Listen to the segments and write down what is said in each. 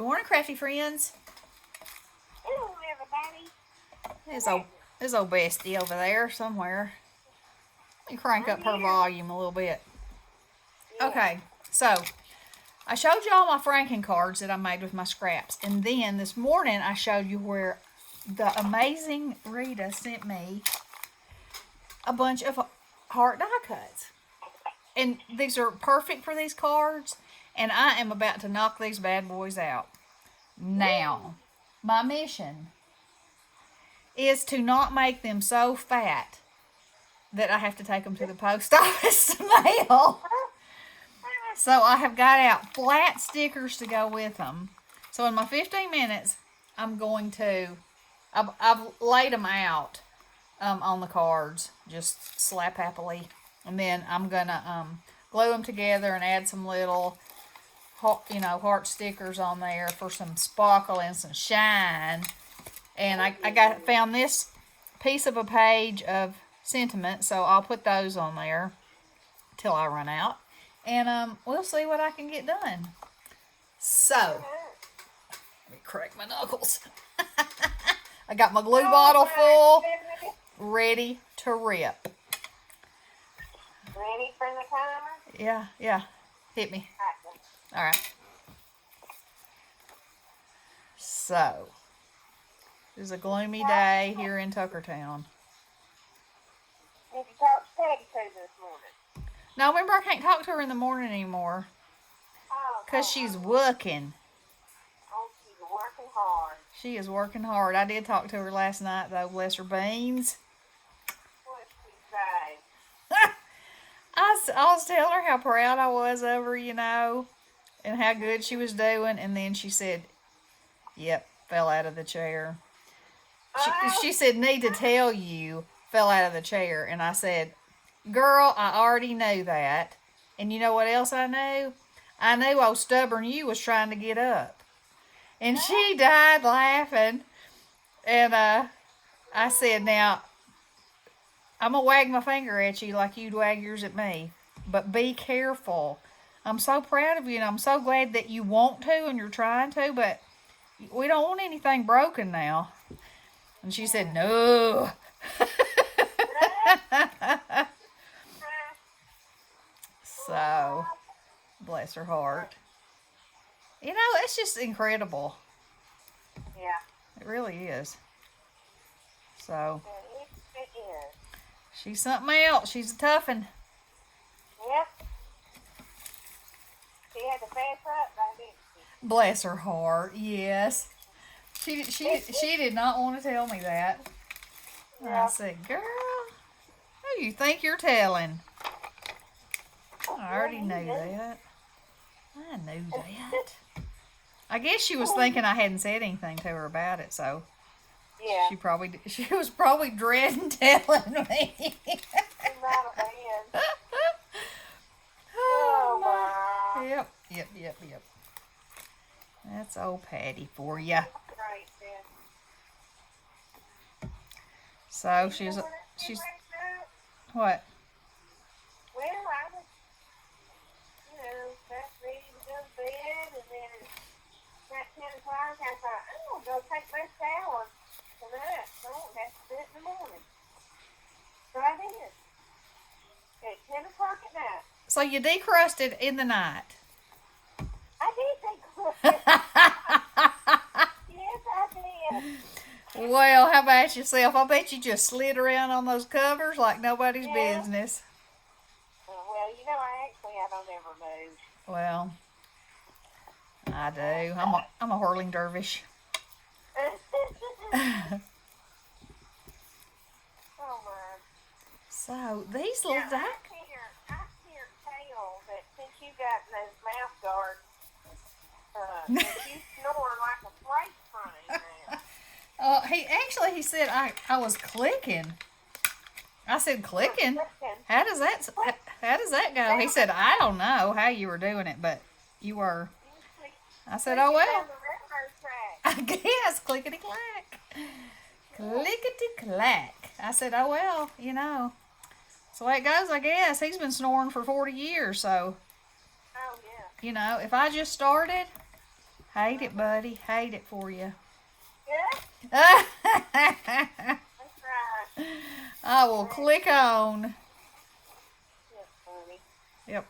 Good morning, crafty friends. Hello, everybody. There's old Bestie over there somewhere. Let me crank up her volume a little bit. Yeah. Okay, so I showed you all my Franken cards that I made with my scraps. And then this morning I showed you where the amazing Rita sent me a bunch of heart die cuts. And these are perfect for these cards. And I am about to knock these bad boys out. Now, my mission is to not make them so fat that I have to take them to the post office to mail. So I have got out flat stickers to go with them. So in my 15 minutes, I'm going to, I've laid them out on the cards, just slap happily. And then I'm going to glue them together and add some little, heart stickers on there for some sparkle and some shine. And I found this piece of a page of sentiment, so I'll put those on there till I run out. And we'll see what I can get done. So, let me crack my knuckles. I got my glue bottle full, ready to rip. Ready for the timer? Yeah. Hit me. All right. So, it was a gloomy day here in Tuckertown. Did you talk to Peggy this morning? Now, remember, I can't talk to her in the morning anymore because she's working. Oh, she's working hard. She is working hard. I did talk to her last night, though, bless her beans. What did she say? I was telling her how proud I was of her, and how good she was doing. And then she said, yep, fell out of the chair. She said, need to tell you, fell out of the chair. And I said, girl, I already knew that. And you know what else I knew? I knew old stubborn you was trying to get up. And she died laughing. And I said, now, I'm going to wag my finger at you like you'd wag yours at me. But be careful. I'm so proud of you, and I'm so glad that you want to and you're trying to, but we don't want anything broken now. And she said, no. So, bless her heart. It's just incredible. Yeah. It really is. So, It is. she's something else. She's a toughie. Yep. She had to fess up, didn't she? Bless her heart. Yes. She did not want to tell me that. Yeah. I said, girl, who you think you're telling? I already knew that. I knew that. I guess she was thinking I hadn't said anything to her about it, so yeah. She was probably dreading telling me. She might have been. Oh my. Yep. That's old Patty for you. Right, then. So she's what? Well, I was, got ready to go to bed, and then at 10 o'clock, I thought, I'm going to go take my shower tonight, so I won't have to do it in the morning. So I did. At 10 o'clock at night. So you decrusted in the night? I did decrust. Yes, I did. Well, how about yourself? I bet you just slid around on those covers like nobody's business. Well, I don't ever move. Well, I do. I'm a whirling dervish. Oh my. So these little I hear tell that since you got those mouth guards, that you snore like a freight train now. He said I was clicking. I said clicking. How does that go? He said I don't know how you were doing it, but you were. I said, oh well. I guess clickety clack, clickety clack. I said, oh well, That's the way it goes, I guess. He's been snoring for 40 years, so. Oh yeah. If I just started, Hate it, buddy. Hate it for you. Yeah, I that's right. will click on. That's funny. Yep.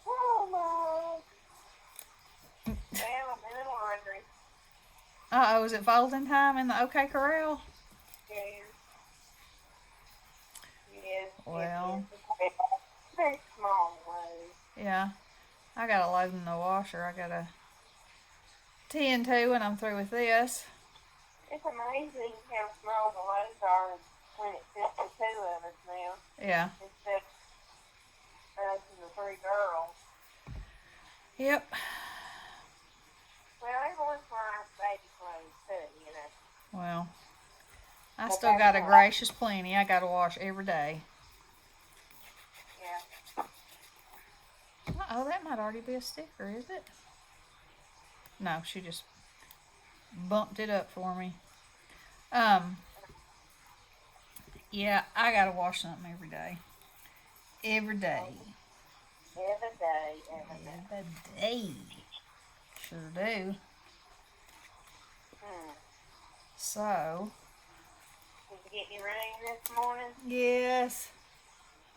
Oh, no. Well, I'm in the laundry. Uh-oh, is it folding time in the OK Corral? Yes. Yes. Well. Yes. Very small load. Yeah. I got to load in the washer. I got to tend to when I'm through with this. It's amazing how small the loads are when it's just the two of us now. Yeah. Instead of us and the three girls. Yep. Well, everyone's nice baby clothes too, you know. Well, I still got a gracious plenty. I got to wash every day. Yeah. Oh, that might already be a sticker, is it? No, she just bumped it up for me. Yeah, I gotta wash something every day. Every day. Every day, every day. Every day. Sure do. So. Did you get any rain this morning? Yes.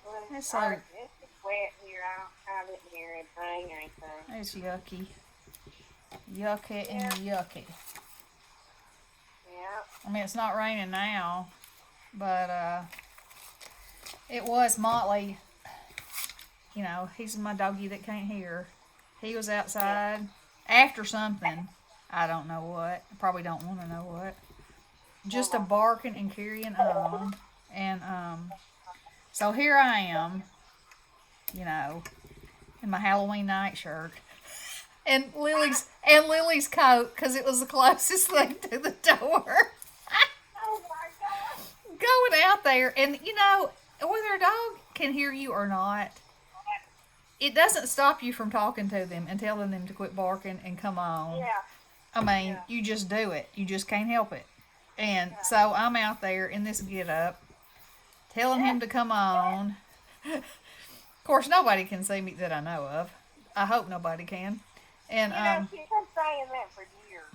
Well, It's it's like- wet here. I didn't hear it rain or anything. It's yucky. Yucky and yucky. Yeah. I mean, it's not raining now, but it was Motley. You know, he's my doggy that can't hear. He was outside after something. I don't know what. I probably don't want to know what. Just a barking and carrying on. And so here I am, you know, in my Halloween nightshirt. And Lily's coat, because it was the closest thing to the door. Oh my God. Going out there, and you know, whether a dog can hear you or not, it doesn't stop you from talking to them and telling them to quit barking and come on. Yeah. I mean, you just do it. You just can't help it. And so I'm out there in this get-up, telling him to come on. Of course, nobody can see me that I know of. I hope nobody can. And You know, she's been saying that for years.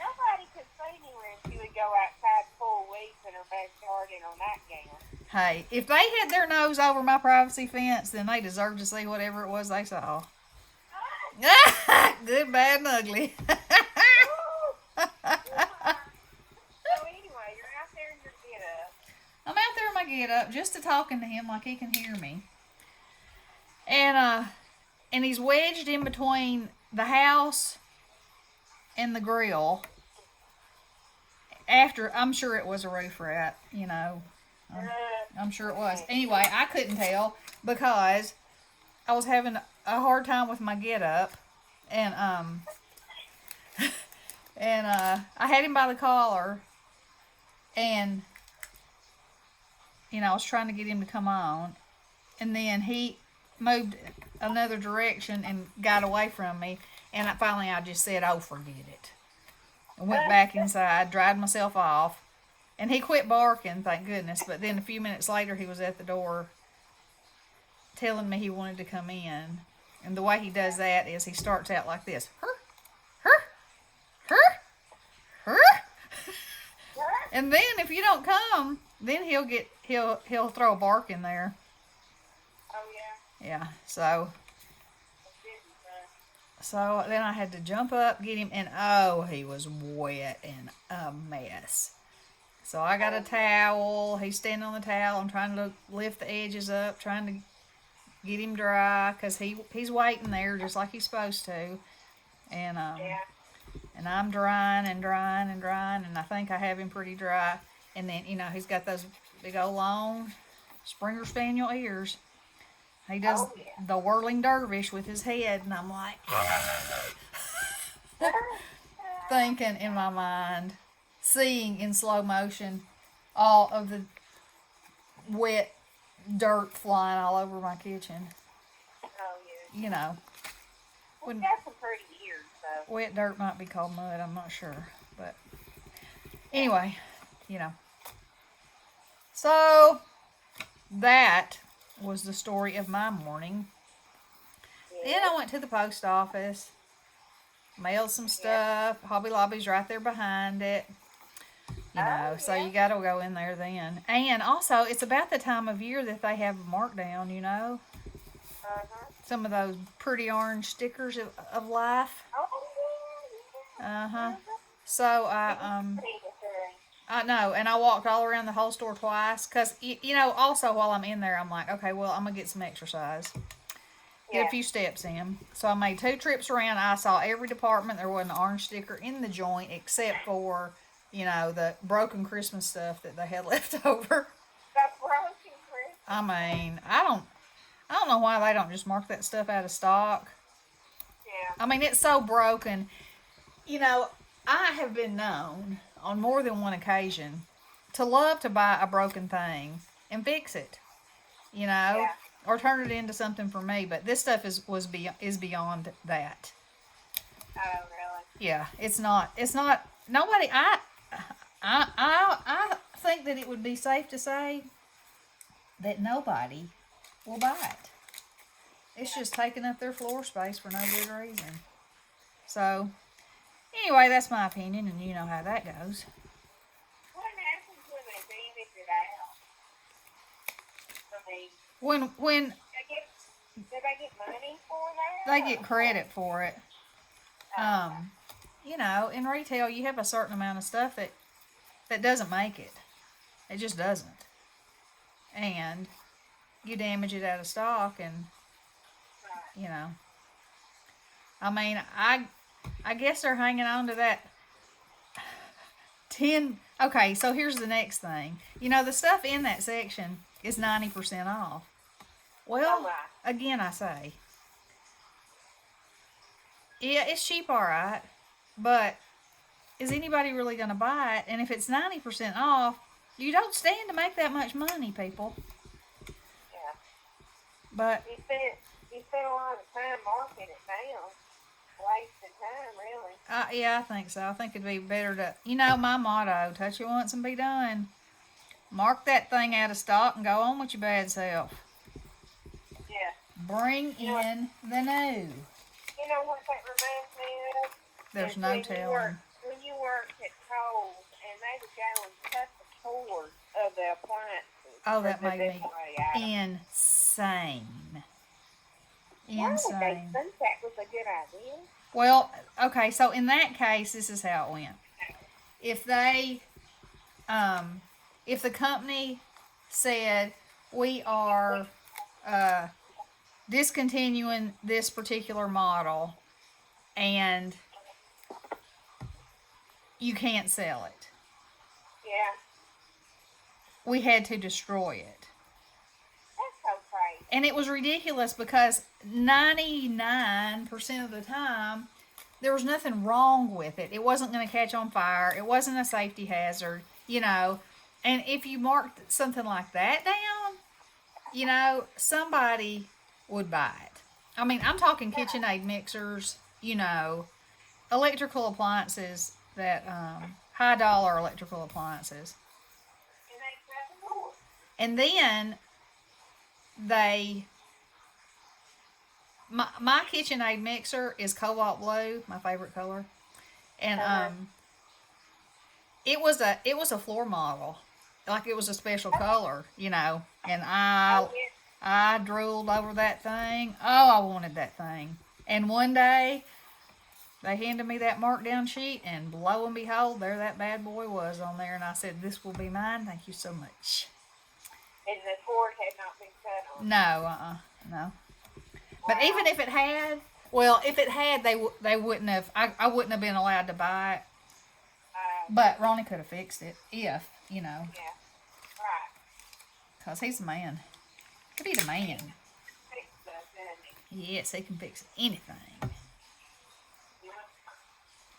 Nobody could see me when she would go outside full weeks in her backyard in her nightgown. hey, if they had their nose over my privacy fence, then they deserve to see whatever it was they saw. Good, bad, and ugly. So anyway, you're out there in your get-up. I'm out there in my get-up just to talking to him like he can hear me. And he's wedged in between the house and the grill. After, I'm sure it was a roof rat, you know. I'm sure it was. Anyway, I couldn't tell because I was having a hard time with my get-up. And, I had him by the collar. And, you know, I was trying to get him to come on. And then he moved another direction and got away from me. And finally I just said, oh, forget it. I went back inside, dried myself off. And he quit barking, thank goodness. But then a few minutes later, he was at the door telling me he wanted to come in. And the way he does that is he starts out like this. And then if you don't come, then he'll throw a bark in there. Oh, yeah. Yeah, so then I had to jump up, get him, and oh, he was wet and a mess. So I got a towel. He's standing on the towel. I'm trying to lift the edges up, trying to get him dry, because he's waiting there just like he's supposed to. And and I'm drying, and I think I have him pretty dry. And then, you know, he's got those big old long Springer Spaniel ears. He does the whirling dervish with his head, and I'm like, thinking in my mind, seeing in slow motion all of the wet dirt flying all over my kitchen. Oh, yeah. You know. We've got some pretty ears, though. Wet dirt might be called mud, I'm not sure. But anyway, you know. So that was the story of my morning. Then I went to the post office, mailed some stuff. Hobby Lobby's right there behind it. You know, so you got to go in there then. And also, it's about the time of year that they have a markdown, you know. Some of those pretty orange stickers of life. So I know, and I walked all around the whole store twice because you know. Also, while I'm in there, I'm like, okay, well, I'm gonna get some exercise, get a few steps in. So I made 2 trips around. I saw every department. There wasn't an orange sticker in the joint except for, you know, the broken Christmas stuff that they had left over. I mean, I don't know why they don't just mark that stuff out of stock. I mean, it's so broken. You know, I have been known on more than one occasion to love to buy a broken thing and fix it. You know, or turn it into something for me. But this stuff is beyond that. Oh, really? Yeah, it's not. It's not. Nobody. I think that it would be safe to say that nobody will buy it. It's just taking up their floor space for no good reason. So, anyway, that's my opinion, and you know how that goes. What happens when they damage it out? I mean, When do they get money for that? they get credit for it, you know, in retail you have a certain amount of stuff that doesn't make it. It just doesn't, and you damage it out of stock, and you know. I mean, I guess they're hanging on to that 10. Okay, so here's the next thing. You know, the stuff in that section is 90% off. Well, again, I say, yeah, it's cheap, all right, but is anybody really going to buy it? And if it's 90% off, you don't stand to make that much money, people. Yeah. But you spent a lot of time marking it down. Wasted time, really. Yeah, I think so. I think it'd be better to, you know, my motto, touch it once and be done. Mark that thing out of stock and go on with your bad self. Yeah. Bring in the new. You know what that reminds me of? There's no telling. When you worked at Kohl's and they would go and cut the cords of the appliances. Oh, that made me insane. Why would they think that was a good idea? Well, okay, so in that case, this is how it went. If if the company said, we are discontinuing this particular model and you can't sell it. Yeah. We had to destroy it. That's so crazy. And it was ridiculous because 99% of the time, there was nothing wrong with it. It wasn't going to catch on fire. It wasn't a safety hazard, you know. And if you marked something like that down, you know, somebody would buy it. I mean, I'm talking KitchenAid mixers, you know, electrical appliances that, high dollar electrical appliances. And then my KitchenAid mixer is cobalt blue, my favorite color. And, it was a floor model. Like it was a special color, you know, and I drooled over that thing. Oh, I wanted that thing. And one day, they handed me that markdown sheet, and lo and behold, there that bad boy was on there. And I said, this will be mine. Thank you so much. And the cord had not been cut on? No, no. But even if it had, well, if it had, they wouldn't have, I wouldn't have been allowed to buy it. But Ronnie could have fixed it, if, you know. Yeah, right. Because he's the man. Could be the man. Yes, he can fix anything.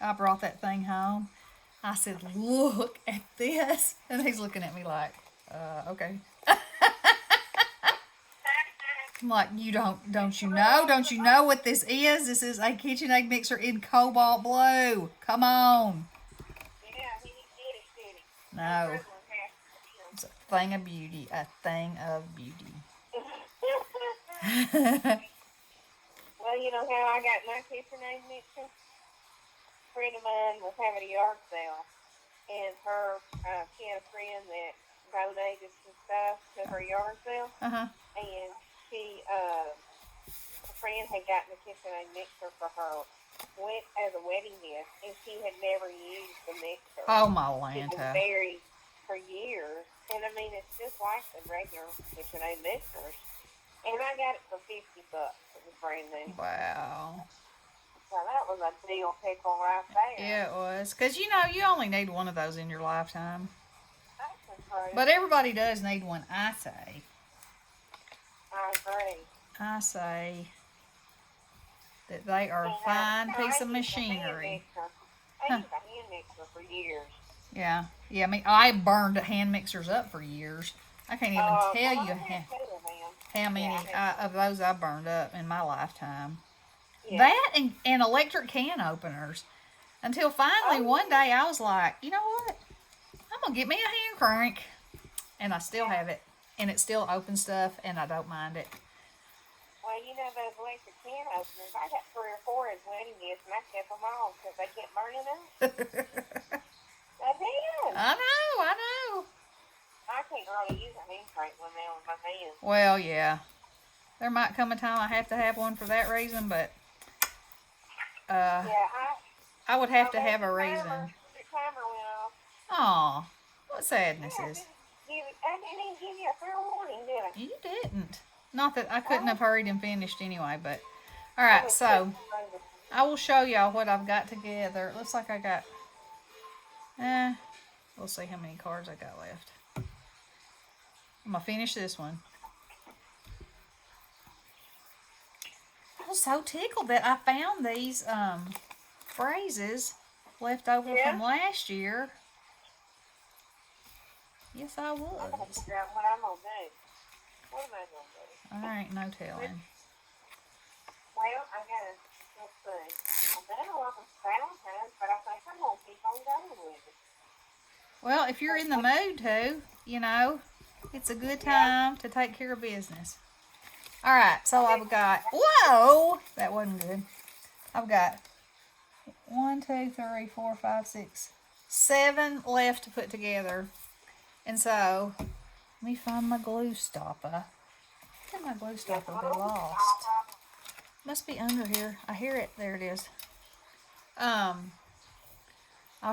I brought that thing home. I said, look at this. And he's looking at me like, okay. I'm like, don't you know what this is? This is a KitchenAid mixer in cobalt blue. Come on. Yeah, he did it. No. It's a thing of beauty. A thing of beauty. Well, you know how I got my kitchen aid mixer? A friend of mine was having a yard sale, and she had a friend that donated some stuff to her yard sale, Uh-huh. and a friend had gotten a kitchen aid mixer for her as a wedding gift, and she had never used the mixer. Oh, my It was Lanta. buried for years, and I mean, it's just like the regular kitchen aid mixers. And I got it for $50. It was brand new. Wow. So that was a deal pickle right there. Yeah, it was. Because, you know, you only need one of those in your lifetime. That's But everybody does need one, I say. I agree. I say that they are a fine piece of machinery. I used a hand mixer for years. Yeah. Yeah, I mean, I burned hand mixers up for years. I can't even tell you how many of those I burned up in my lifetime. Yeah. That and electric can openers. Until finally one day I was like, you know what? I'm going to get me a hand crank. And I still have it. And it still opens stuff, and I don't mind it. Well, you know those electric can openers, I got 3 or 4 as wedding gifts, and I kept them all because they kept burning up. I did. I know. I can't really use a hand crank when they're on my hands. Well, yeah. There might come a time I have to have one for that reason, but I would have to have a reason. The timer went off. Aw, what sadness is. I didn't even give you a fair warning, did I? You didn't. Not that I couldn't have hurried and finished anyway, but alright, so I will show y'all what I've got together. It looks like I got we'll see how many cards I got left. I'm gonna finish this one. I was so tickled that I found these phrases left over from last year. Yes, I was. I'm going to figure out what I'm going to do. What am I going to do? I ain't no telling. Well, I got to, let's see. I better welcome Valentine, but I think I'm going to keep on going with it. Well, if you're in the mood to, you know, it's a good time to take care of business. All right, so I've got, whoa, that wasn't good. I've got 1, 2, 3, 4, 5, 6, 7 left to put together. And so, let me find my glue stopper. How can my glue stopper be lost? Must be under here. I hear it. There it is. I'll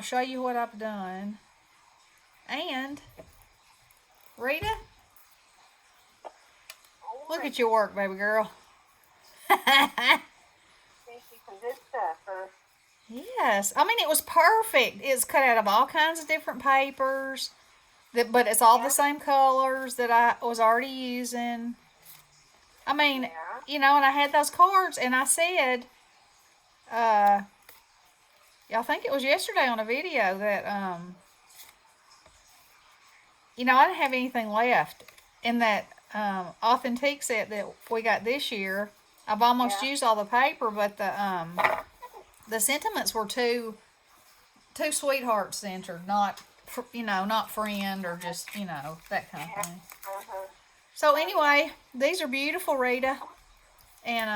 show you what I've done. And, Rita, look at your work, baby girl. Yes. I mean, it was perfect. It's cut out of all kinds of different papers. But it's all the same colors that I was already using. I mean, you know, and I had those cards, and I said, I think it was yesterday on a video that, you know, I didn't have anything left in that IThank set that we got this year. I've almost used all the paper, but the sentiments were too sweetheart centered, not, you know, not friend or just, you know, that kind of thing. So anyway, these are beautiful, Rita. And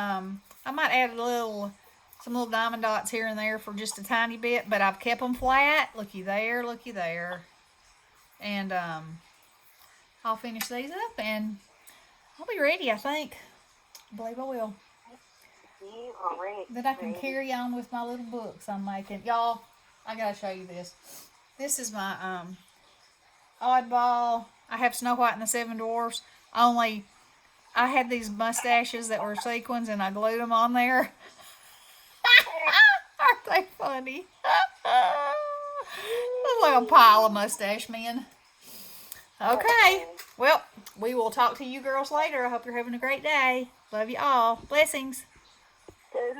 I might add some little diamond dots here and there for just a tiny bit, but I've kept them flat. Looky there, looky there. And I'll finish these up and I'll be ready, I think. I believe I will. You are ready. That I can carry on with my little books I'm making. Y'all, I gotta show you this. This is my oddball. I have Snow White and the 7 Dwarfs. Only I had these mustaches that were sequins and I glued them on there. Aren't they funny? Look like a pile of mustache men. Okay. Well, we will talk to you girls later. I hope you're having a great day. Love you all. Blessings. Good